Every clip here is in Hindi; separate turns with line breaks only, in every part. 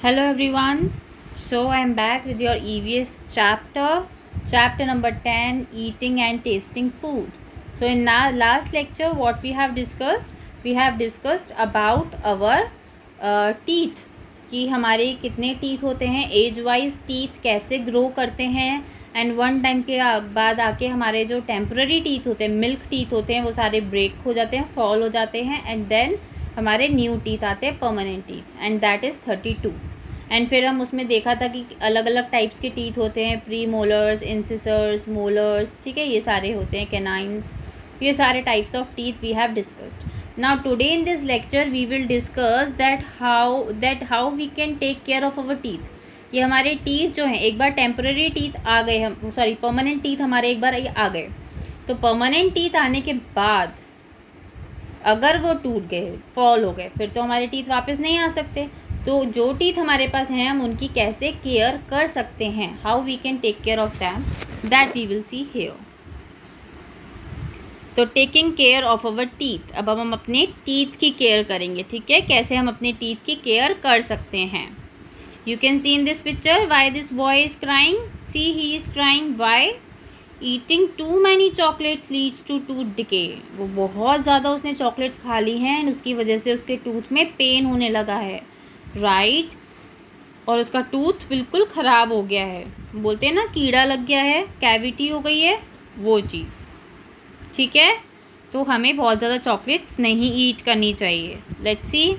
Hello everyone. So I am back with your EVS chapter number 10, eating and tasting food. So in our last lecture what we have discussed about our teeth कि हमारे कितने टीथ होते हैं, एज वाइज टीथ कैसे ग्रो करते हैं एंड वन टाइम के बाद आके हमारे जो टेम्पररी टीथ होते हैं, मिल्क टीथ होते हैं, वो सारे ब्रेक हो जाते हैं, फॉल हो जाते हैं एंड देन हमारे न्यू टीथ आते हैं, permanent teeth, and that is 32। And फिर हम उसमें देखा था कि अलग अलग टाइप्स के टीथ होते हैं, प्री मोलर्स, इंसिसर्स, मोलर्स, ठीक है, ये सारे होते हैं, कैनाइंस, ये सारे types of teeth we have discussed. Now today in this lecture we will discuss that how we can take care of our teeth. ये हमारे टीथ जो हैं, एक बार टेम्पररी टीथ आ गए, हम परमानेंट टीथ हमारे एक बार आ गए, तो परमानेंट टीथ आने के बाद अगर वो टूट गए, फॉल हो गए, फिर तो हमारे टीथ वापस नहीं आ सकते. तो जो टीथ हमारे पास हैं हम उनकी कैसे केयर कर सकते हैं, how we can take care of them, that we will see here. तो taking care of our teeth, अब हम अपने टीथ की केयर करेंगे, ठीक है, कैसे हम अपने टीथ की केयर कर सकते हैं. You can see in this picture why this boy is crying. See he is crying why eating too many chocolates leads to tooth decay. वो बहुत ज़्यादा उसने चॉकलेट्स खा ली हैं एंड उसकी वजह से उसके टूथ में पेन होने लगा है, राइट, और उसका टूथ बिल्कुल ख़राब हो गया है. बोलते हैं ना कीड़ा लग गया है, कैविटी हो गई है, वो चीज़, ठीक है. तो हमें बहुत ज़्यादा चॉकलेट्स नहीं ईट करनी चाहिए. Let's see,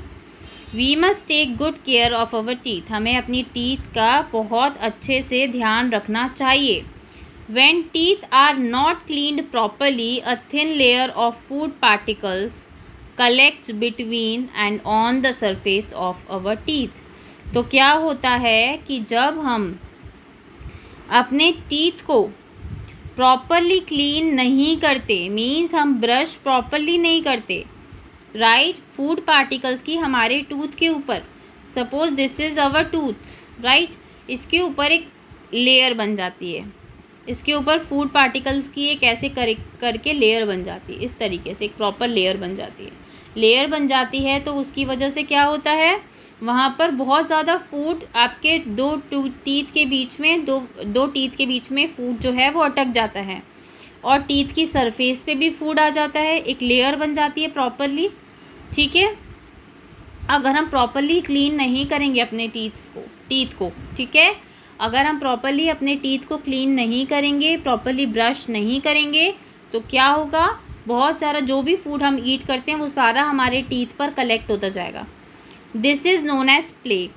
we must take good care of our teeth. हमें अपनी टीथ का बहुत अच्छे से ध्यान रखना चाहिए. When teeth are not cleaned properly, a thin layer of food particles collects between and on the surface of our teeth. तो क्या होता है कि जब हम अपने टीथ को प्रॉपरली क्लीन नहीं करते, मीन्स हम ब्रश प्रॉपरली नहीं करते, राइट, फूड पार्टिकल्स की हमारे टूथ के ऊपर, suppose this is our tooth, right, इसके ऊपर एक लेयर बन जाती है, इसके ऊपर फूड पार्टिकल्स की एक ऐसे करके लेयर बन जाती है, इस तरीके से एक प्रॉपर लेयर बन जाती है. लेयर बन जाती है तो उसकी वजह से क्या होता है, वहाँ पर बहुत ज़्यादा फूड आपके दो टीथ के बीच में, दो टीथ के बीच में फूड जो है वो अटक जाता है और टीथ की सरफेस पे भी फूड आ जाता है, एक लेयर बन जाती है प्रॉपरली, ठीक है. अगर हम प्रॉपरली क्लीन नहीं करेंगे अपने टीथ को, ठीक है, अगर हम प्रॉपरली अपने टीथ को क्लीन नहीं करेंगे, प्रॉपरली ब्रश नहीं करेंगे, तो क्या होगा, बहुत सारा जो भी फूड हम ईट करते हैं वो सारा हमारे टीथ पर कलेक्ट होता जाएगा. This is known as plaque.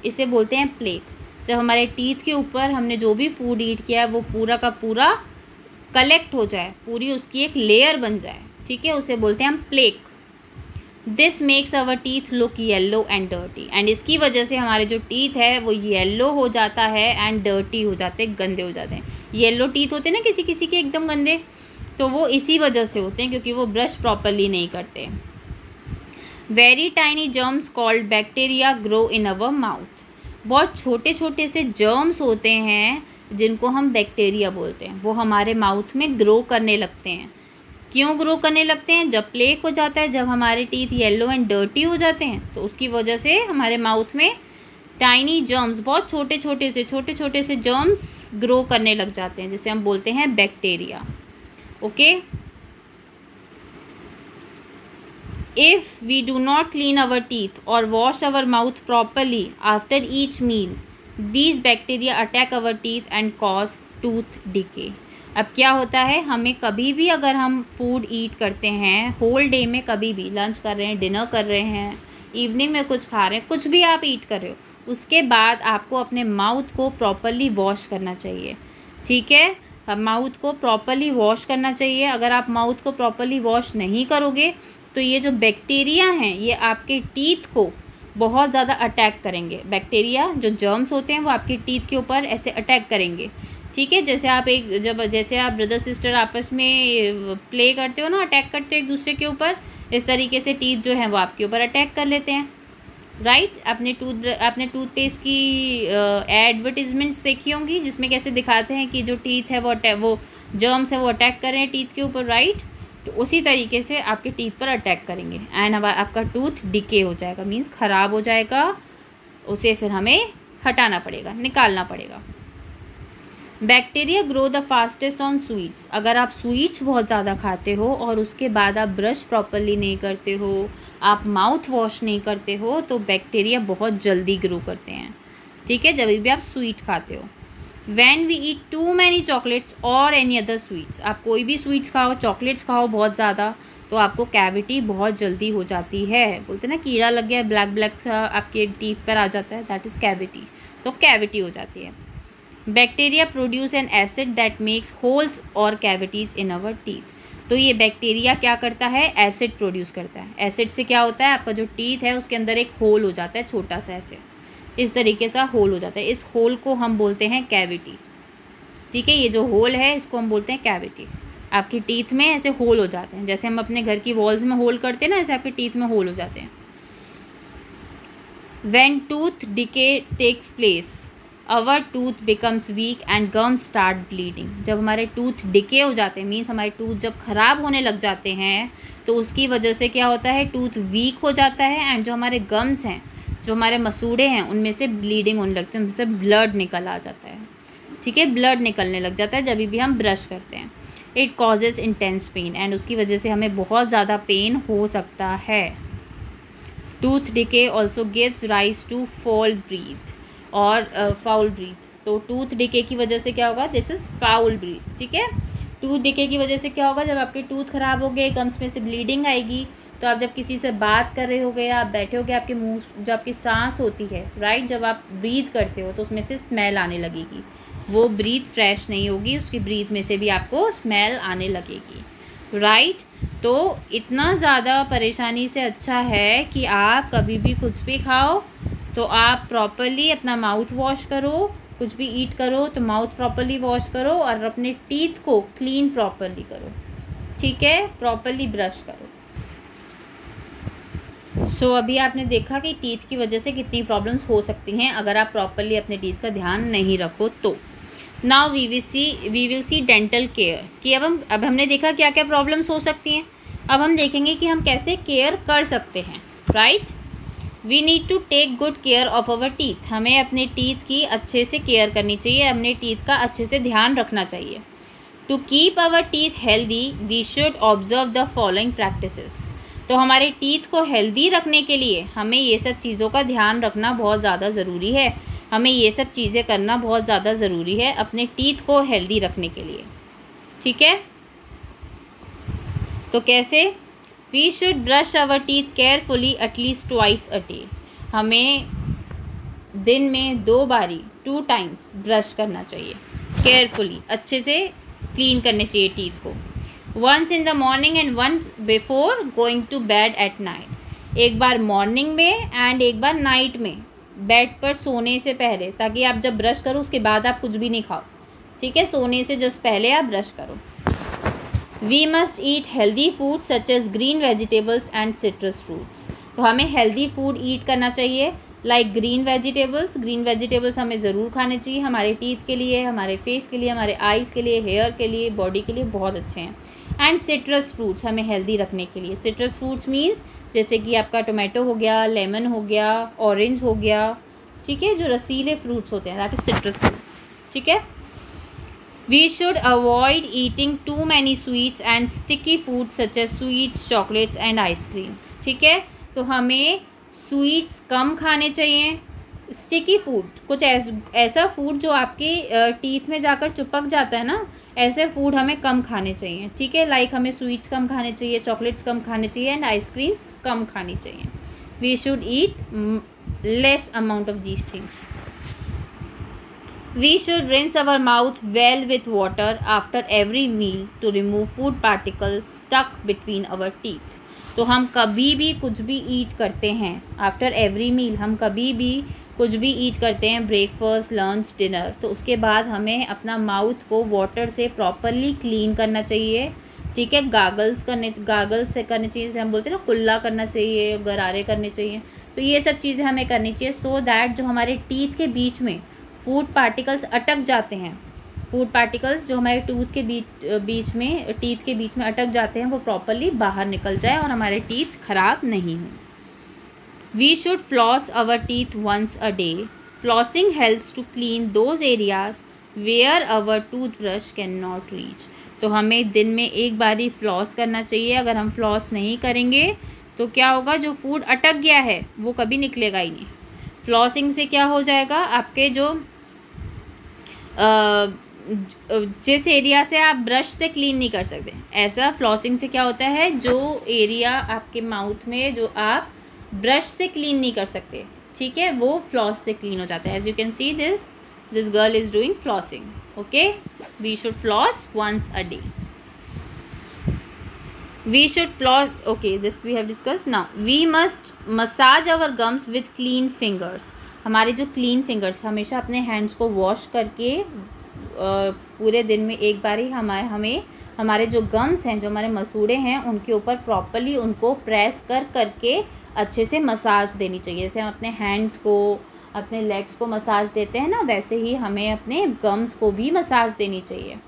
इसे बोलते हैं प्लेक. जब हमारे टीथ के ऊपर हमने जो भी फूड ईट किया है वो पूरा का पूरा कलेक्ट हो जाए, पूरी उसकी एक लेयर बन जाए, ठीक है, उसे बोलते हैं हम plaque. This makes our teeth look yellow and dirty. And इसकी वजह से हमारे जो टीथ है वो येलो हो जाता है एंड डर्टी हो जाते हैं, गंदे हो जाते हैं. येलो टीथ होते हैं ना किसी किसी के एकदम गंदे, तो वो इसी वजह से होते हैं क्योंकि वो ब्रश प्रॉपरली नहीं करते. Very tiny germs called bacteria grow in our mouth. बहुत छोटे छोटे से जर्म्स होते हैं जिनको हम बैक्टीरिया बोलते हैं, वो हमारे माउथ में ग्रो करने लगते हैं. क्यों ग्रो करने लगते हैं, जब प्लेक हो जाता है, जब हमारे टीथ येलो एंड डर्टी हो जाते हैं, तो उसकी वजह से हमारे माउथ में टाइनी जर्म्स, बहुत छोटे छोटे से जर्म्स ग्रो करने लग जाते हैं, जिसे हम बोलते हैं bacteria. Okay. If we do not clean our teeth or wash our mouth properly after each meal, these bacteria attack our teeth and cause tooth decay. अब क्या होता है, हमें कभी भी अगर हम फूड ईट करते हैं, होल डे में कभी भी लंच कर रहे हैं, डिनर कर रहे हैं, इवनिंग में कुछ खा रहे हैं, कुछ भी आप ईट कर रहे हो, उसके बाद आपको अपने माउथ को प्रॉपरली वॉश करना चाहिए, ठीक है. माउथ को प्रॉपरली वॉश करना चाहिए. अगर आप माउथ को प्रॉपरली वॉश नहीं करोगे तो ये जो बैक्टीरिया हैं ये आपके टीथ को बहुत ज़्यादा अटैक करेंगे. बैक्टीरिया जो जर्म्स होते हैं वो आपके टीथ के ऊपर ऐसे अटैक करेंगे, ठीक है. जैसे आप ब्रदर सिस्टर आपस में प्ले करते हो ना, अटैक करते हो एक दूसरे के ऊपर, इस तरीके से टीथ जो हैं वो आपके ऊपर अटैक कर लेते हैं, राइट. आपने टूथपेस्ट की एडवर्टीजमेंट्स देखी होंगी जिसमें कैसे दिखाते हैं कि जो टीथ है वो जर्म्स है वो अटैक कर रहे हैं टीथ के ऊपर, राइट. तो उसी तरीके से आपके टीथ पर अटैक करेंगे एंड अब आपका टूथ डिके हो जाएगा, मीन्स ख़राब हो जाएगा, उसे फिर हमें हटाना पड़ेगा, निकालना पड़ेगा। Bacteria grow the fastest on sweets. अगर आप स्वीट्स बहुत ज़्यादा खाते हो और उसके बाद आप ब्रश प्रॉपरली नहीं करते हो, आप माउथ वॉश नहीं करते हो, तो बैक्टीरिया बहुत जल्दी ग्रो करते हैं, ठीक है, जब भी आप स्वीट खाते हो। When we eat too many chocolates or any other sweets, आप कोई भी स्वीट्स खाओ, चॉकलेट्स खाओ बहुत ज़्यादा, तो आपको कैविटी बहुत जल्दी हो जाती है। बोलते हैं ना कीड़ा लग गया, ब्लैक ब्लैक सा आपके टीथ पर आ जाता है, दैट इज़ कैविटी। तो कैविटी हो जाती है। Bacteria produce an acid that makes holes और कैविटीज़ इन आवर टीथ। तो ये बैक्टीरिया क्या करता है, एसिड प्रोड्यूस करता है। एसिड से क्या होता है, आपका जो टीथ है उसके अंदर एक होल हो जाता है, छोटा सा ऐसे इस तरीके से होल हो जाता है। इस होल को हम बोलते हैं कैविटी, ठीक है। ये जो होल है इसको हम बोलते हैं कैविटी। आपकी टीथ में ऐसे होल हो जाते हैं, जैसे हम अपने घर की वॉल्स में होल करते हैं ना, ऐसे आपके टीथ में होल हो जाते हैं। When tooth decay takes place, our tooth becomes weak and gums start bleeding. जब हमारे टूथ डिके हो जाते हैं, मीन्स हमारे टूथ जब ख़राब होने लग जाते हैं, तो उसकी वजह से क्या होता है, टूथ वीक हो जाता है एंड जो हमारे गम्स हैं, जो हमारे मसूड़े हैं, उनमें से ब्लीडिंग होने लगती है, उनसे ब्लड निकल आ जाता है, ठीक है, ब्लड निकलने लग जाता है जब भी हम ब्रश करते हैं। It causes intense pen, and उसकी वजह से हमें बहुत ज़्यादा पेन हो सकता है। Tooth decay also gives rise to foul breath और फाउल ब्रीथ। तो टूथ डिके की वजह से क्या होगा, दिस इज़ फाउल ब्रीथ, ठीक है। टूथ डिके की वजह से क्या होगा, जब आपके टूथ ख़राब हो गए, गम्स में से ब्लीडिंग आएगी, तो आप जब किसी से बात कर रहे होगे, आप बैठे होगे, आपके मुंह जो आपकी सांस होती है, राइट, जब आप ब्रीथ करते हो तो उसमें से स्मेल आने लगेगी, वो ब्रीथ फ्रेश नहीं होगी, उसकी ब्रीथ में से भी आपको स्मेल आने लगेगी, राइट। तो इतना ज़्यादा परेशानी से अच्छा है कि आप कभी भी कुछ भी खाओ तो आप प्रॉपरली अपना माउथ वॉश करो, कुछ भी ईट करो तो माउथ प्रॉपरली वॉश करो और अपने टीथ को क्लीन प्रॉपरली करो, ठीक है, प्रॉपरली ब्रश करो। सो अभी आपने देखा कि टीथ की वजह से कितनी प्रॉब्लम्स हो सकती हैं अगर आप प्रॉपरली अपने टीथ का ध्यान नहीं रखो तो। Now we will see dental care, कि अब हमने देखा क्या क्या प्रॉब्लम्स हो सकती हैं। अब हम देखेंगे कि हम कैसे केयर कर सकते हैं, right. We need to take good care of our teeth. हमें अपने टीथ की अच्छे से केयर करनी चाहिए, अपने टीथ का अच्छे से ध्यान रखना चाहिए। To keep our teeth healthy we should observe the following practices. तो हमारे टीथ को हेल्दी रखने के लिए हमें ये सब चीज़ों का ध्यान रखना बहुत ज़्यादा ज़रूरी है, हमें ये सब चीज़ें करना बहुत ज़्यादा ज़रूरी है अपने टीथ को हेल्दी रखने के लिए, ठीक है। तो कैसे, we should brush our teeth carefully at least twice a day. हमें दिन में 2 बारी 2 टाइम्स ब्रश करना चाहिए, केयरफुली अच्छे से क्लीन करने चाहिए टीथ को। Once in the morning and once before going to bed at night. एक बार मॉर्निंग में एंड एक बार नाइट में, बेड पर सोने से पहले, ताकि आप जब ब्रश करो उसके बाद आप कुछ भी नहीं खाओ, ठीक है, सोने से जस्ट पहले आप ब्रश करो। We must eat healthy food such as green vegetables and citrus fruits. तो हमें हेल्दी फूड ईट करना चाहिए, like green vegetables. Green vegetables हमें ज़रूर खाने चाहिए, हमारे टीथ के लिए, हमारे फेस के लिए, हमारे आइज़ के लिए, हेयर के लिए, बॉडी के लिए बहुत अच्छे हैं। एंड सिट्रस फ्रूट्स हमें हेल्दी रखने के लिए। सिट्रस फ्रूट्स मीन्स जैसे कि आपका टोमेटो हो गया, लेमन हो गया, ऑरेंज हो गया, ठीक है, जो रसीले फ्रूट्स होते हैं, दैट इज सिट्रस फ्रूट्स, ठीक है। We should avoid eating too many sweets and sticky food such as sweets, chocolates and ice creams, ठीक है। तो हमें स्वीट्स कम खाने चाहिए, स्टिकी फूड, कुछ ऐसा फूड जो आपके टीथ में जाकर चिपक जाता है ना, ऐसे फूड हमें कम खाने चाहिए, ठीक है। लाइक हमें स्वीट्स कम खाने चाहिए, चॉकलेट्स कम खाने चाहिए एंड आइसक्रीम्स कम खानी चाहिए। We should eat less amount of these things. We should rinse our mouth well with water after every meal to remove food particles stuck between our teeth. तो हम कभी भी कुछ भी ईट करते हैं, आफ्टर एवरी मील हम कभी भी कुछ भी ईट करते हैं, ब्रेकफास्ट, लंच, डिनर, तो उसके बाद हमें अपना माउथ को वाटर से प्रॉपरली क्लीन करना चाहिए, ठीक है। गागल्स से करने चाहिए, जैसे हम बोलते हैं ना, कुल्ला करना चाहिए, गरारे करने चाहिए। तो ये सब चीज़ें हमें करनी चाहिए सो दैट जो हमारे टीथ के बीच में फूड पार्टिकल्स अटक जाते हैं, फूड पार्टिकल्स जो हमारे टीथ के बीच में अटक जाते हैं, वो प्रॉपरली बाहर निकल जाए और हमारे टीथ ख़राब नहीं हों। We should floss our teeth once a day. Flossing helps to clean those areas where our toothbrush can not reach. तो हमें दिन में एक बार ही फ्लॉस करना चाहिए. अगर हम फ्लॉस नहीं करेंगे तो क्या होगा, जो फूड अटक गया है वो कभी निकलेगा ही नहीं. फ्लॉसिंग से क्या हो जाएगा, आपके जो जिस एरिया से आप ब्रश से क्लीन नहीं कर सकते, ऐसा फ्लॉसिंग से क्या होता है, जो एरिया आपके माउथ में जो आप ब्रश से क्लीन नहीं कर सकते, ठीक है, वो फ्लॉस से क्लीन हो जाता है. As you can see this girl is doing flossing. Okay, we should floss once a day. We should floss. Okay, this we have discussed. Now we must massage our gums with clean fingers. हमारे जो क्लीन फिंगर्स, हमेशा अपने हैंड्स को वॉश करके पूरे दिन में एक बार ही हमें हमारे जो गम्स हैं, जो हमारे मसूड़े हैं, उनके ऊपर प्रॉपरली उनको प्रेस करके अच्छे से मसाज देनी चाहिए. जैसे हम अपने हैंड्स को, अपने लेग्स को मसाज देते हैं ना, वैसे ही हमें अपने गम्स को भी मसाज देनी चाहिए.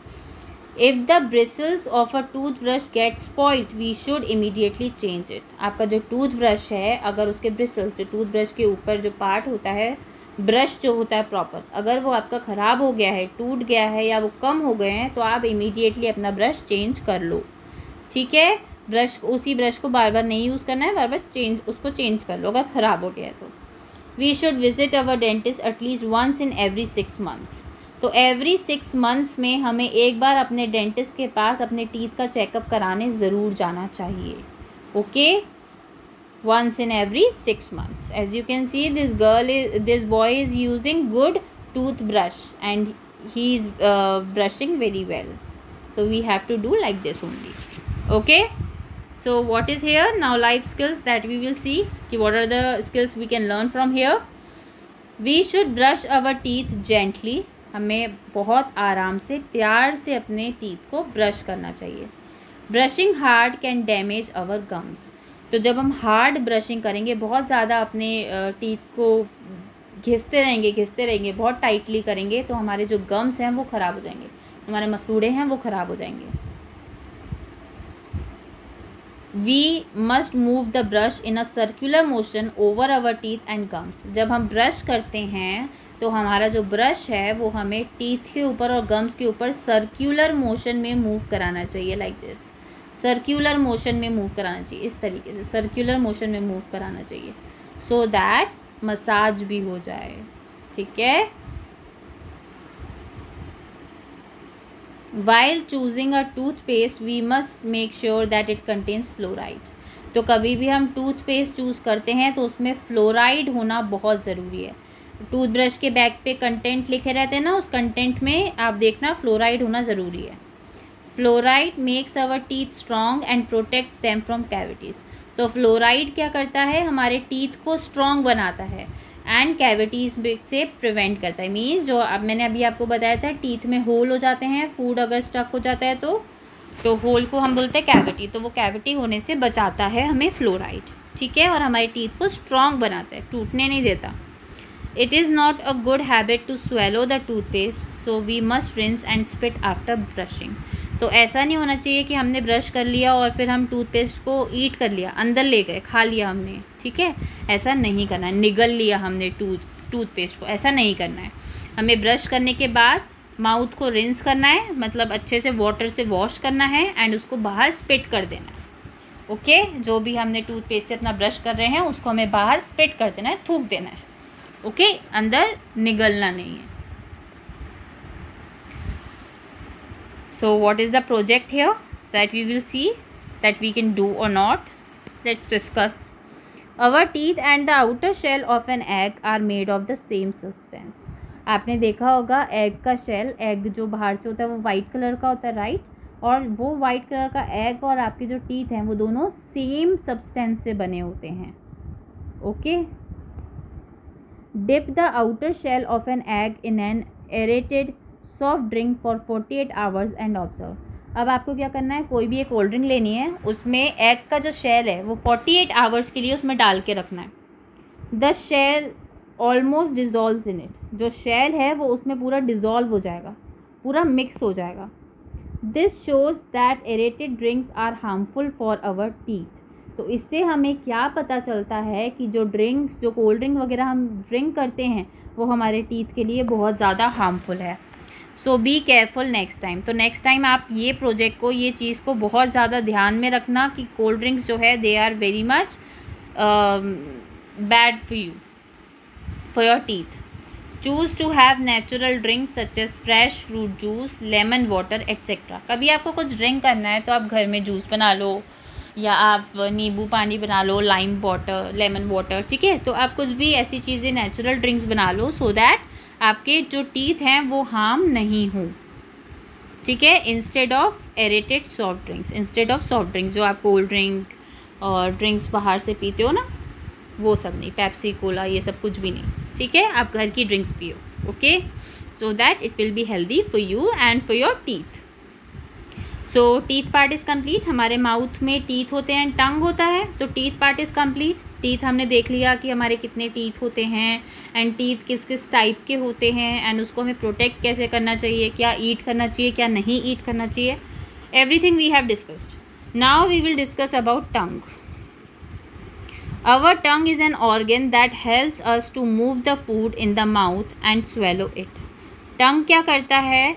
If the bristles of a toothbrush get spoiled, we should immediately change it. आपका जो टूथब्रश है, अगर उसके ब्रिसल्स, जो टूथब्रश के ऊपर जो पार्ट होता है, ब्रश जो होता है प्रॉपर, अगर वो आपका ख़राब हो गया है, टूट गया है या वो कम हो गए हैं, तो आप इमीडिएटली अपना ब्रश चेंज कर लो. ठीक है, उसी ब्रश को बार बार नहीं यूज़ करना है, बार बार उसको चेंज कर लो अगर ख़राब हो गया है तो. We should visit our dentist at least once in every 6 months. तो एवरी 6 months में हमें एक बार अपने डेंटिस्ट के पास अपने टीथ का चेकअप कराने ज़रूर जाना चाहिए. Okay, once in every 6 months. As you can see this boy is using good tooth brush and he is brushing very well. तो we have to do like this only. Okay, so what is here now? Life skills that we will see कि what are the skills we can learn from here. We should brush our teeth gently. हमें बहुत आराम से, प्यार से अपने टीथ को ब्रश करना चाहिए. Brushing hard can damage our gums. तो जब हम हार्ड ब्रशिंग करेंगे, बहुत ज़्यादा अपने टीथ को घिसते रहेंगे, बहुत टाइटली करेंगे, तो हमारे जो गम्स हैं वो ख़राब हो जाएंगे, हमारे मसूड़े हैं वो ख़राब हो जाएंगे. We must move the brush in a circular motion over our teeth and gums. जब हम ब्रश करते हैं तो हमारा जो ब्रश है वो हमें टीथ के ऊपर और गम्स के ऊपर सर्कुलर मोशन में मूव कराना चाहिए. लाइक दिस, सर्कुलर मोशन में मूव कराना चाहिए, इस तरीके से सर्कुलर मोशन में मूव कराना चाहिए, सो दैट मसाज भी हो जाए. ठीक है. While choosing a toothpaste, we must make sure that it contains fluoride. तो कभी भी हम टूथपेस्ट चूज़ करते हैं तो उसमें फ्लोराइड होना बहुत ज़रूरी है. टूथब्रश के बैक पे कंटेंट लिखे रहते हैं ना, उस कंटेंट में आप देखना फ्लोराइड होना ज़रूरी है. Fluoride makes our teeth strong and protects them from cavities. तो फ्लोराइड क्या करता है, हमारे टीथ को स्ट्रॉन्ग बनाता है एंड कैविटीज़ से प्रिवेंट करता है. मीन्स जो अब मैंने अभी आपको बताया था, टीथ में होल हो जाते हैं, फूड अगर स्टक हो जाता है तो होल को हम बोलते हैं कैविटी. तो वो कैविटी होने से बचाता है हमें फ्लोराइड. ठीक है, और हमारे टीथ को स्ट्रॉन्ग बनाता है, टूटने नहीं देता. It is not a good habit to swallow the toothpaste, so we must rinse and spit after brushing. तो ऐसा नहीं होना चाहिए कि हमने ब्रश कर लिया और फिर हम टूथपेस्ट को ईट कर लिया, अंदर ले गए, खा लिया हमने. ठीक है, ऐसा नहीं करना है. निगल लिया हमने टूथपेस्ट को, ऐसा नहीं करना है. हमें ब्रश करने के बाद माउथ को रिंस करना है, मतलब अच्छे से वाटर से वॉश करना है एंड उसको बाहर स्पिट कर देना है. ओके, जो भी हमने टूथपेस्ट से अपना ब्रश कर रहे हैं उसको हमें बाहर स्पिट कर देना है, थूक देना है. ओके, अंदर निगलना नहीं है. So what is the project here that we will see that we can do or not? Let's discuss. Our teeth and the outer shell of an egg are made of the same substance. आपने देखा होगा एग का शेल, एग जो बाहर से होता है वो वाइट कलर का होता है, राइट? और वो वाइट कलर का एग और आपके जो टीथ हैं वो दोनों सेम सब्सटेंस से बने होते हैं. Okay. Dip the outer shell of an egg in an aerated soft drink for 48 hours and observe. अब आपको क्या करना है, कोई भी एक कोल्ड ड्रिंक लेनी है, उसमें एग का जो शेल है वो 48 आवर्स के लिए उसमें डाल के रखना है. The shell almost dissolves in it. जो शेल है वो उसमें पूरा डिज़ोल्व हो जाएगा, पूरा मिक्स हो जाएगा. This shows that aerated drinks are harmful for our teeth. तो इससे हमें क्या पता चलता है कि जो ड्रिंक्स, जो कोल्ड ड्रिंक वगैरह हम ड्रिंक करते हैं वो हमारे टीथ के लिए बहुत ज़्यादा हार्मफुल है। सो बी केयरफुल नेक्स्ट टाइम। तो नेक्स्ट टाइम आप ये प्रोजेक्ट को, ये चीज़ को बहुत ज़्यादा ध्यान में रखना कि कोल्ड ड्रिंक्स जो है they are very much bad for you, for your teeth. Choose to have natural drinks such as fresh fruit juice, lemon water etcetera. कभी आपको कुछ ड्रिंक करना है तो आप घर में जूस बना लो, या आप नींबू पानी बना लो, लाइम वाटर, लेमन वाटर, ठीक है। तो आप कुछ भी ऐसी चीज़ें, नेचुरल ड्रिंक्स बना लो सो दैट आपके जो टीथ हैं वो हार्म नहीं हो, ठीक है। Instead of aerated soft drinks, instead of soft drinks जो आप कोल्ड ड्रिंक और ड्रिंक्स बाहर से पीते हो ना, वो सब नहीं, पेप्सी, कोला, ये सब कुछ भी नहीं, ठीक है। आप घर की ड्रिंक्स पियो, okay, so that it will be healthy for you and for your teeth. So teeth part is complete. हमारे माउथ में टीथ होते हैं, टंग होता है, तो teeth part is complete. Teeth हमने देख लिया कि हमारे कितने टीथ होते हैं एंड टीथ किस किस टाइप के होते हैं एंड उसको हमें प्रोटेक्ट कैसे करना चाहिए, क्या ईट करना चाहिए, क्या नहीं ईट करना चाहिए, everything we have discussed. Now we will discuss about tongue. Our tongue is an organ that helps us to move the food in the mouth and swallow it. टंग क्या करता है,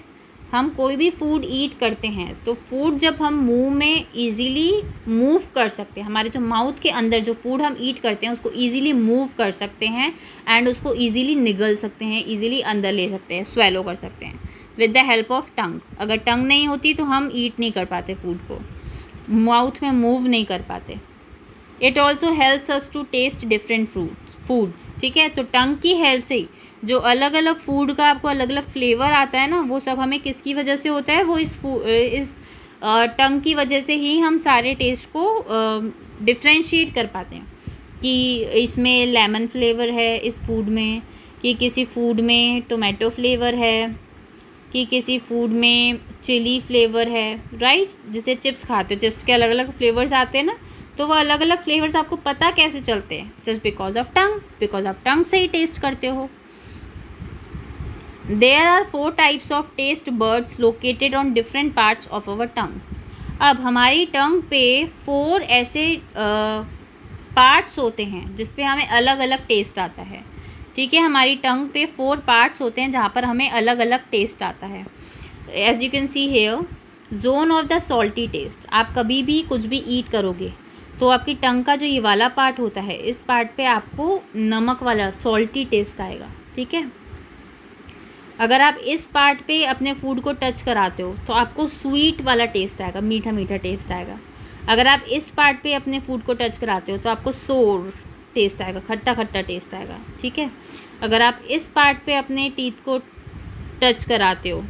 हम कोई भी फूड ईट करते हैं तो फूड जब हम मुंह में इजीली मूव कर सकते हैं, हमारे जो माउथ के अंदर जो फूड हम ईट करते हैं उसको इजीली मूव कर सकते हैं एंड उसको इजीली निगल सकते हैं, इजीली अंदर ले सकते हैं, स्वेलो कर सकते हैं with the help of tongue. अगर टंग नहीं होती तो हम ईट नहीं कर पाते, फूड को माउथ में मूव नहीं कर पाते। It also helps us to taste different foods, ठीक है। तो टंग की हेल्प से ही जो अलग अलग फूड का आपको अलग अलग फ्लेवर आता है ना, वो सब हमें किसकी वजह से होता है, वो इस टंग की वजह से ही हम सारे टेस्ट को डिफ्रेंशिएट कर पाते हैं कि इसमें लेमन फ्लेवर है इस फूड में, कि किसी फूड में टोमेटो फ्लेवर है, कि किसी फूड में चिली फ्लेवर है, राइट। जैसे चिप्स खाते हो, चिप्स के अलग अलग फ्लेवर्स आते हैं ना, तो वो अलग अलग फ्लेवर्स आपको पता कैसे चलते हैं, just because of tongue, because आप टंग से ही टेस्ट करते हो। There are 4 types of taste buds located on different parts of our tongue. अब हमारी टंग पे 4 ऐसे पार्ट्स होते हैं जिस पे हमें अलग अलग टेस्ट आता है, ठीक है। हमारी टंग पे 4 पार्ट्स होते हैं जहाँ पर हमें अलग अलग टेस्ट आता है। As you can see here, zone of the salty taste. आप कभी भी कुछ भी ईट करोगे तो आपकी टंग का जो ये वाला पार्ट होता है, इस पार्ट पे आपको नमक वाला सॉल्टी टेस्ट आएगा, ठीक है। अगर आप इस पार्ट पे अपने फूड को टच कराते हो तो आपको स्वीट वाला टेस्ट आएगा, मीठा मीठा टेस्ट आएगा। अगर आप इस पार्ट पे अपने फूड को टच कराते हो तो आपको सोर टेस्ट आएगा, खट्टा खट्टा टेस्ट आएगा, ठीक है। अगर आप इस पार्ट पे अपने टीथ को टच कराते हो,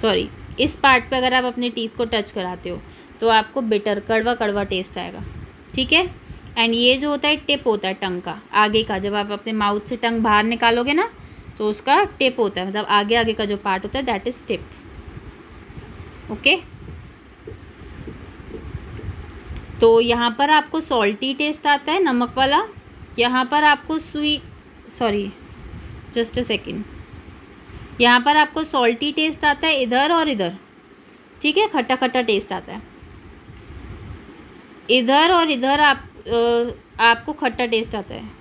सॉरी, इस पार्ट पे अगर आप अपने टीथ को टच कराते हो तो आपको बिटर, कड़वा कड़वा टेस्ट आएगा, ठीक है। एंड ये जो होता है टिप होता है टंग का, आगे का, जब आप अपने माउथ से टंग बाहर निकालोगे ना तो उसका टिप होता है, मतलब आगे आगे का जो पार्ट होता है दैट इज टिप, ओके। तो यहाँ पर आपको सॉल्टी टेस्ट आता है, नमक वाला। यहाँ पर आपको सॉरी जस्ट अ सेकेंड, यहाँ पर आपको सॉल्टी टेस्ट आता है इधर और इधर, ठीक है, खट्टा खट्टा टेस्ट आता है इधर और इधर, आपको खट्टा टेस्ट आता है।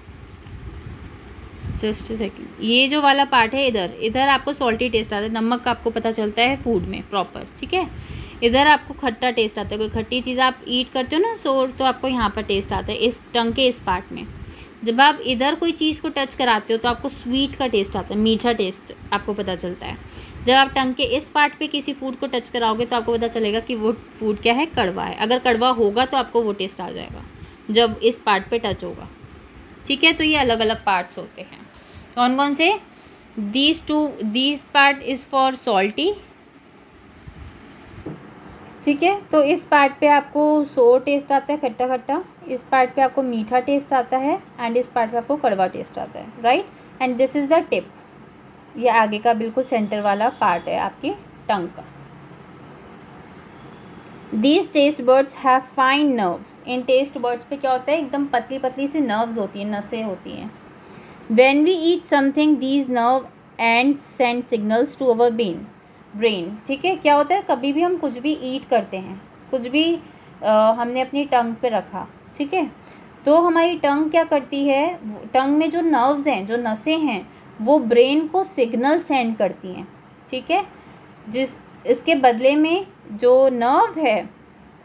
जस्ट सेकेंड, ये जो वाला पार्ट है इधर, इधर आपको सॉल्टी टेस्ट आता है, नमक आपको पता चलता है फूड में प्रॉपर, ठीक है। इधर आपको खट्टा टेस्ट आता है, कोई खट्टी चीज़ आप ईट करते हो ना सोर, तो आपको यहाँ पर टेस्ट आता है इस टंग के इस पार्ट में। जब आप इधर कोई चीज़ को टच कराते हो तो आपको स्वीट का टेस्ट आता है, मीठा टेस्ट आपको पता चलता है। जब आप टंग के इस पार्ट पे किसी फूड को टच कराओगे तो आपको पता चलेगा कि वो फूड क्या है, कड़वा है। अगर कड़वा होगा तो आपको वो टेस्ट आ जाएगा जब इस पार्ट पे टच होगा, ठीक है। तो ये अलग अलग पार्ट्स होते हैं, कौन कौन से, these part is for salty, ठीक है। तो इस पार्ट पे आपको सोर टेस्ट आता है, खट्टा खट्टा, इस पार्ट पे आपको मीठा टेस्ट आता है एंड इस पार्ट पे आपको कड़वा टेस्ट आता है, right. And this is the tip, ये आगे का बिल्कुल सेंटर वाला पार्ट है आपकी टंग का। These taste buds have fine nerves. In taste buds पे क्या होता है, एकदम पतली पतली सी नर्व्स होती हैं, नसें होती हैं। When we eat something, these nerve ends send signals to our brain, ठीक है। क्या होता है, कभी भी हम कुछ भी ईट करते हैं, कुछ भी हमने अपनी टंग पे रखा, ठीक है, तो हमारी टंग क्या करती है, टंग में जो नर्व्स हैं, जो नसें हैं, वो ब्रेन को सिग्नल सेंड करती हैं, ठीक है। इसके बदले में जो नर्व है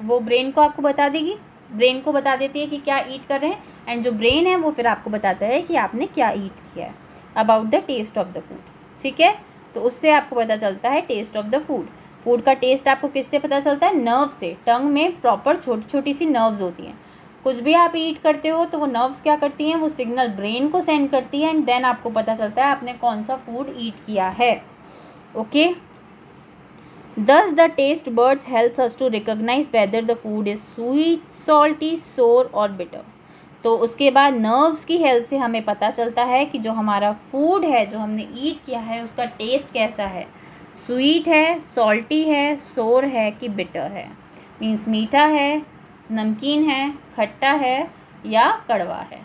वो ब्रेन को आपको बता देगी, ब्रेन को बता देती है कि क्या ईट कर रहे हैं, एंड जो ब्रेन है वो फिर आपको बताता है कि आपने क्या ईट किया है, about the taste of the food, ठीक है। तो उससे आपको पता चलता है taste of the food. Food का टेस्ट आपको किससे पता चलता है, नर्व से। टंग में प्रॉपर छोटी छोटी सी नर्व्स होती हैं, कुछ भी आप ईट करते हो तो वो नर्व्स क्या करती हैं, वो सिग्नल ब्रेन को सेंड करती है, एंड देन आपको पता चलता है आपने कौन सा फूड ईट किया है, okay. Thus the taste buds helps us to recognize whether the food is sweet, salty, sour और bitter। तो उसके बाद नर्व्स की हेल्प से हमें पता चलता है कि जो हमारा फूड है, जो हमने ईट किया है, उसका टेस्ट कैसा है, स्वीट है, सॉल्टी है, सोर है कि बिटर है। मीन्स मीठा है, नमकीन है, खट्टा है या कड़वा है,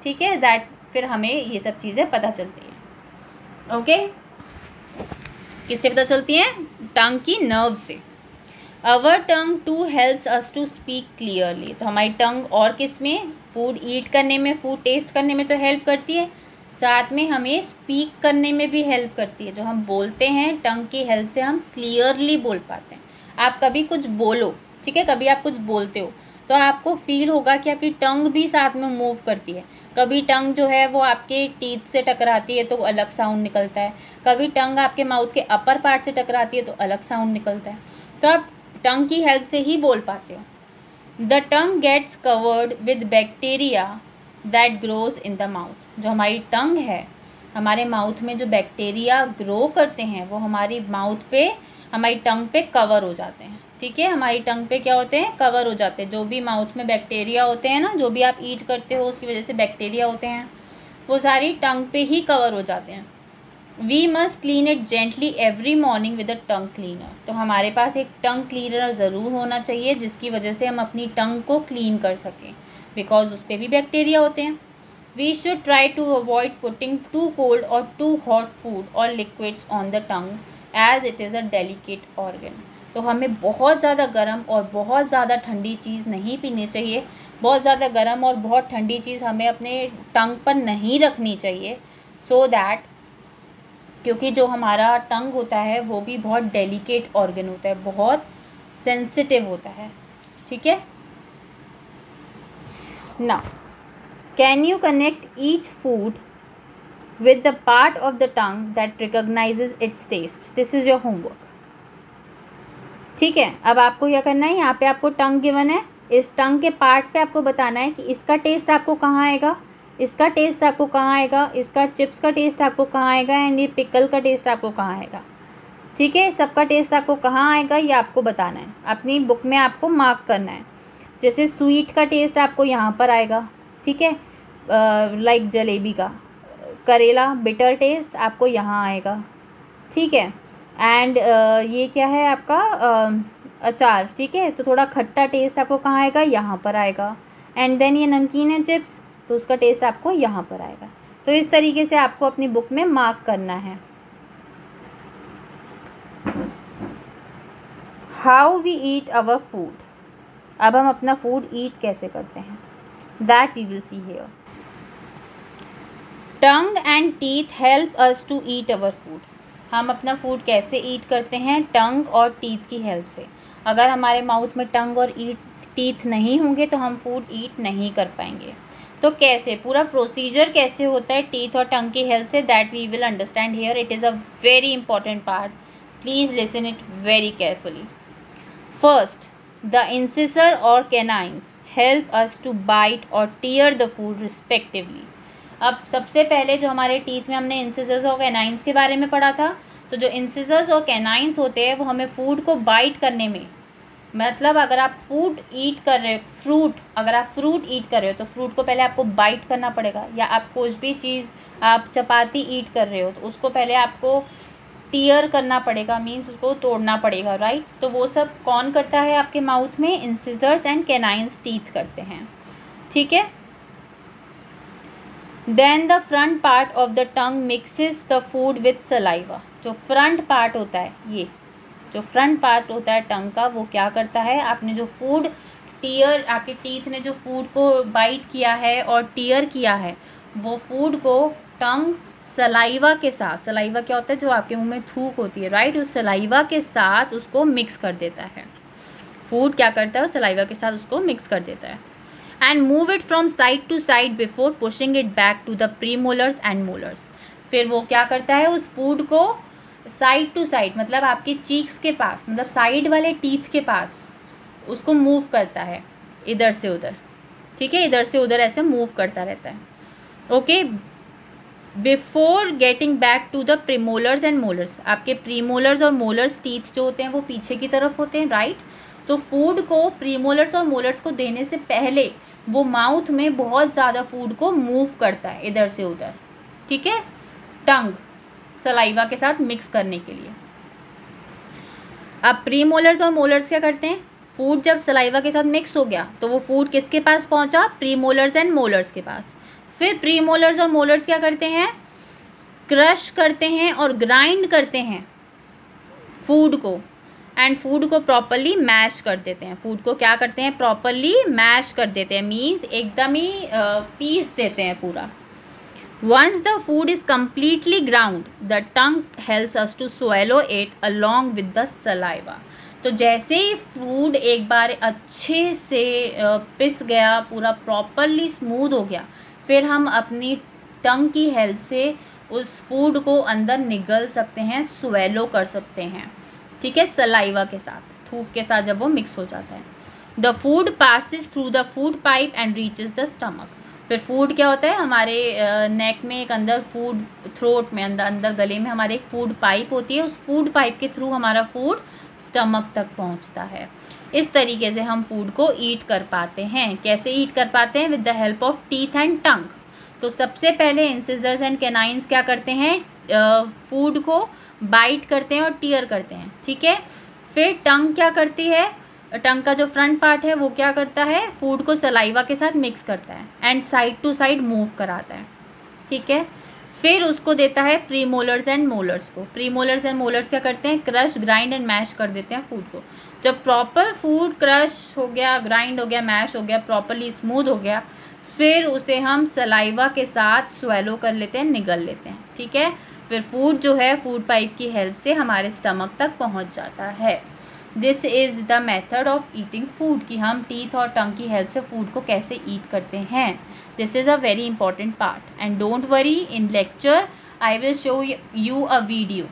ठीक है। दैट फिर हमें ये सब चीज़ें पता चलती हैं, ओके। किससे पता चलती हैं, टंग की नर्व से। Our tongue too helps us to speak clearly. तो हमारी टंग और किस में, फूड ईट करने में, फूड टेस्ट करने में तो हेल्प करती है, साथ में हमें स्पीक करने में भी हेल्प करती है। जो हम बोलते हैं, टंग की हेल्प से हम क्लियरली बोल पाते हैं। आप कभी कुछ बोलो, ठीक है, कभी आप कुछ बोलते हो तो आपको फील होगा कि आपकी टंग भी साथ में मूव करती है। कभी टंग जो है वो आपके टीथ से टकराती है तो अलग साउंड निकलता है, कभी टंग आपके माउथ के अपर पार्ट से टकराती है तो अलग साउंड निकलता है। तो आप टंग की हेल्प से ही बोल पाते हो। The tongue gets covered with bacteria that grows in the mouth. जो हमारी टंग है, हमारे माउथ में जो बैक्टीरिया ग्रो करते हैं वो हमारी माउथ पे, हमारी टंग पे कवर हो जाते हैं, ठीक है। हमारी टंग पे क्या होते हैं, कवर हो जाते हैं। जो भी माउथ में बैक्टीरिया होते हैं ना, जो भी आप ईट करते हो उसकी वजह से बैक्टीरिया होते हैं, वो सारी टंग पे ही कवर हो जाते हैं। We must clean it gently every morning with a tongue cleaner. तो हमारे पास एक टंग क्लीनर ज़रूर होना चाहिए जिसकी वजह से हम अपनी टंग को क्लीन कर सकें, बिकॉज उस पर भी बैक्टीरिया होते हैं। We should try to avoid putting too cold और टू हॉट फूड और liquids on the tongue as it is a delicate organ. तो हमें बहुत ज़्यादा गर्म और बहुत ज़्यादा ठंडी चीज़ नहीं पीनी चाहिए। बहुत ज़्यादा गर्म और बहुत ठंडी चीज़ हमें अपने टंग पर नहीं रखनी चाहिए, सो दैट, क्योंकि जो हमारा टंग होता है वो भी बहुत डेलिकेट ऑर्गन होता है, बहुत सेंसिटिव होता है, ठीक है ना। Can you connect each food with the part of the tongue that recognizes its taste? This is your homework, ठीक है। अब आपको क्या करना है, यहाँ पे आपको टंग गिवन है, इस टंग के पार्ट पे आपको बताना है कि इसका टेस्ट आपको कहाँ आएगा, इसका टेस्ट आपको कहाँ आएगा, इसका चिप्स का टेस्ट आपको कहाँ आएगा, एंड ये पिकल का टेस्ट आपको कहाँ आएगा, ठीक है। सबका टेस्ट आपको कहाँ आएगा ये आपको बताना है, अपनी बुक में आपको मार्क करना है। जैसे स्वीट का टेस्ट आपको यहाँ पर आएगा, ठीक है, लाइक जलेबी का। करेला बिटर टेस्ट आपको यहाँ आएगा, ठीक है। एंड ये क्या है आपका अचार, ठीक है, तो थोड़ा खट्टा टेस्ट आपको कहाँ आएगा, यहाँ पर आएगा। एंड देन ये नमकीन है, चिप्स, तो उसका टेस्ट आपको यहाँ पर आएगा। तो इस तरीके से आपको अपनी बुक में मार्क करना है। How we eat our food. अब हम अपना फूड ईट कैसे करते हैं, that we will see here. Tongue and teeth help us to eat our food. हम अपना फूड कैसे ईट करते हैं, टंग और टीथ की हेल्प से। अगर हमारे माउथ में टंग और टीथ नहीं होंगे तो हम फूड ईट नहीं कर पाएंगे। तो कैसे, पूरा प्रोसीजर कैसे होता है टीथ और टंग की हेल्प से, that we will understand here. It is a very important part, please listen it very carefully. First, the incisor और canines help us to bite और टीयर द फूड रिस्पेक्टिवली। अब सबसे पहले जो हमारे टीथ में हमने इंसिसर्स और कैनाइन्स के बारे में पढ़ा था, तो जो इंसिसर्स और कैनाइन्स होते हैं वो हमें फूड को बाइट करने में, मतलब अगर आप फूड ईट कर रहे हो, अगर आप फ्रूट ईट कर रहे हो तो फ्रूट को पहले आपको बाइट करना पड़ेगा, या आप कुछ भी चीज़, आप चपाती ईट कर रहे हो तो उसको पहले आपको टीयर करना पड़ेगा, मीन्स उसको तोड़ना पड़ेगा, राइट। तो वो सब कौन करता है आपके माउथ में, इंसिसर्स एंड कैनाइन्स टीथ करते हैं, ठीक है। Then the front part of the tongue mixes the food with saliva. जो फ्रंट पार्ट होता है, ये जो फ्रंट पार्ट होता है टंग का, वो क्या करता है, आपने जो फूड टीयर, आपके टीथ ने जो फूड को बाइट किया है और टीयर किया है, वो फूड को टंग सलाइवा के साथ, सलाइवा क्या होता है, जो आपके मुंह में थूक होती है, राइट, उस सलाइवा के साथ उसको मिक्स कर देता है। फूड क्या करता है, उस सलाइवा के साथ उसको मिक्स कर देता है। And move it from side to side before pushing it back to the premolars and molars. फिर वो क्या करता है, उस फूड को साइड टू साइड, मतलब आपके चीक्स के पास, मतलब साइड वाले टीथ के पास उसको मूव करता है, इधर से उधर, ठीक है, इधर से उधर ऐसे मूव करता रहता है। Okay, before getting back to the premolars and molars. आपके प्रीमोलर्स और मोलर्स टीथ जो होते हैं वो पीछे की तरफ होते हैं, राइट। तो फूड को प्रीमोलर्स और मोलर्स को देने से पहले वो माउथ में बहुत ज़्यादा फूड को मूव करता है इधर से उधर, ठीक है, टंग सलाइवा के साथ मिक्स करने के लिए। अब प्रीमोलर्स और मोलर्स क्या करते हैं, फूड जब सलाइवा के साथ मिक्स हो गया तो वो फूड किसके पास पहुंचा, प्रीमोलर्स एंड मोलर्स के पास। फिर प्रीमोलर्स और मोलर्स क्या करते हैं, क्रश करते हैं और ग्राइंड करते हैं फूड को, एंड फूड को प्रॉपरली मैश कर देते हैं। फूड को क्या करते हैं, प्रॉपरली मैश कर देते हैं, मीन्स एकदम ही पीस देते हैं पूरा। Once the food is completely ground, the tongue helps us to swallow it along with the saliva. तो जैसे ही फूड एक बार अच्छे से पिस गया, पूरा प्रॉपरली स्मूथ हो गया, फिर हम अपनी टंग की हेल्प से उस फूड को अंदर निगल सकते हैं, स्वेलो कर सकते हैं, ठीक है, सलाइवा के साथ, थूक के साथ जब वो मिक्स हो जाता है। The food passes through the food pipe and reaches the stomach. फिर फूड क्या होता है, हमारे नेक में एक अंदर फूड, थ्रोट में अंदर गले में हमारे एक फूड पाइप होती है, उस फूड पाइप के थ्रू हमारा फूड स्टमक तक पहुंचता है। इस तरीके से हम फूड को ईट कर पाते हैं। कैसे ईट कर पाते हैं, with the help of teeth and tongue. तो सबसे पहले इंसिजर्स एंड कैनाइंस क्या करते हैं, फूड को बाइट करते हैं और टीयर करते हैं, ठीक है। फिर टंग क्या करती है, टंग का जो फ्रंट पार्ट है वो क्या करता है, फूड को सलाइवा के साथ मिक्स करता है and side to side move कराता है, ठीक है। फिर उसको देता है प्रीमोलर्स एंड मोलर्स को। प्रीमोलर्स एंड मोलर्स क्या करते हैं, क्रश, ग्राइंड एंड मैश कर देते हैं फूड को। जब प्रॉपर फूड क्रश हो गया, ग्राइंड हो गया, मैश हो गया, प्रॉपरली स्मूथ हो गया, फिर उसे हम सलाइवा के साथ स्वेलो कर लेते हैं, निगल लेते हैं, ठीक है। फिर फूड जो है फूड पाइप की हेल्प से हमारे स्टमक तक पहुंच जाता है। This is the method of eating food, कि हम टीथ और टंग की हेल्प से फूड को कैसे ईट करते हैं। This is a very important part, and don't worry, in lecture I will show you a video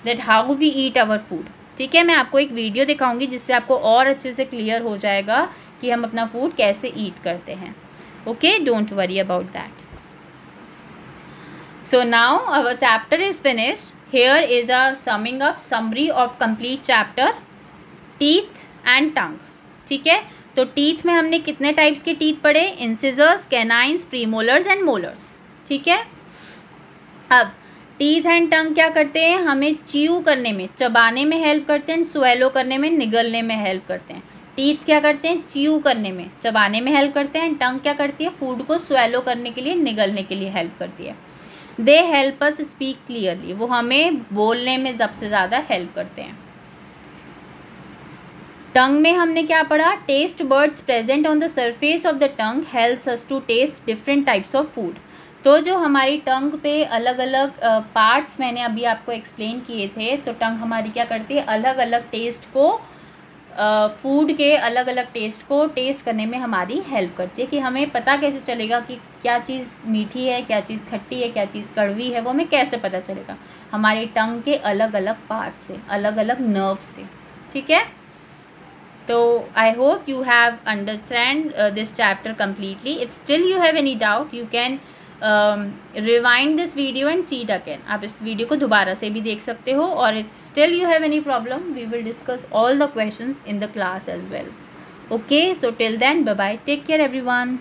that how we eat our food, ठीक है। मैं आपको एक वीडियो दिखाऊंगी जिससे आपको और अच्छे से क्लियर हो जाएगा कि हम अपना फूड कैसे ईट करते हैं। Okay, don't worry about that. So now our chapter is finished. Here is a summing up, summary of complete chapter, teeth and tongue, ठीक है। तो टीथ में हमने कितने टाइप्स के टीथ पढ़े, incisors, canines, premolars and molars, ठीक है। अब टीथ एंड टंग क्या करते हैं, हमें च्यू करने में, चबाने में हेल्प करते हैं, स्वेलो करने में, निगलने में हेल्प करते हैं। टीथ क्या करते हैं, च्यू करने में, चबाने में हेल्प करते हैं। टंग क्या करती है, फूड को स्वेलो करने के लिए, निगलने के लिए हेल्प करती है। They help us speak clearly, वो हमें बोलने में सबसे ज़्यादा हेल्प करते हैं। टंग में हमने क्या पढ़ा, taste buds present on the surface of the tongue helps us to taste different types of food. तो जो हमारी टंग पे अलग अलग पार्ट्स मैंने अभी आपको एक्सप्लेन किए थे, तो टंग हमारी क्या करती है, अलग अलग टेस्ट को, फूड के अलग अलग टेस्ट को टेस्ट करने में हमारी हेल्प करती है। कि हमें पता कैसे चलेगा कि क्या चीज़ मीठी है, क्या चीज़ खट्टी है, क्या चीज़ कड़वी है, वो हमें कैसे पता चलेगा, हमारी टंग के अलग अलग पार्ट से, अलग अलग नर्व से, ठीक है। तो I hope you have understand this chapter completely. If still you have any doubt, you can rewind this video and see it again. आप इस वीडियो को दोबारा से भी देख सकते हो, और if still you have any problem, we will discuss all the questions in the class as well. Okay, so till then, bye bye, take care everyone.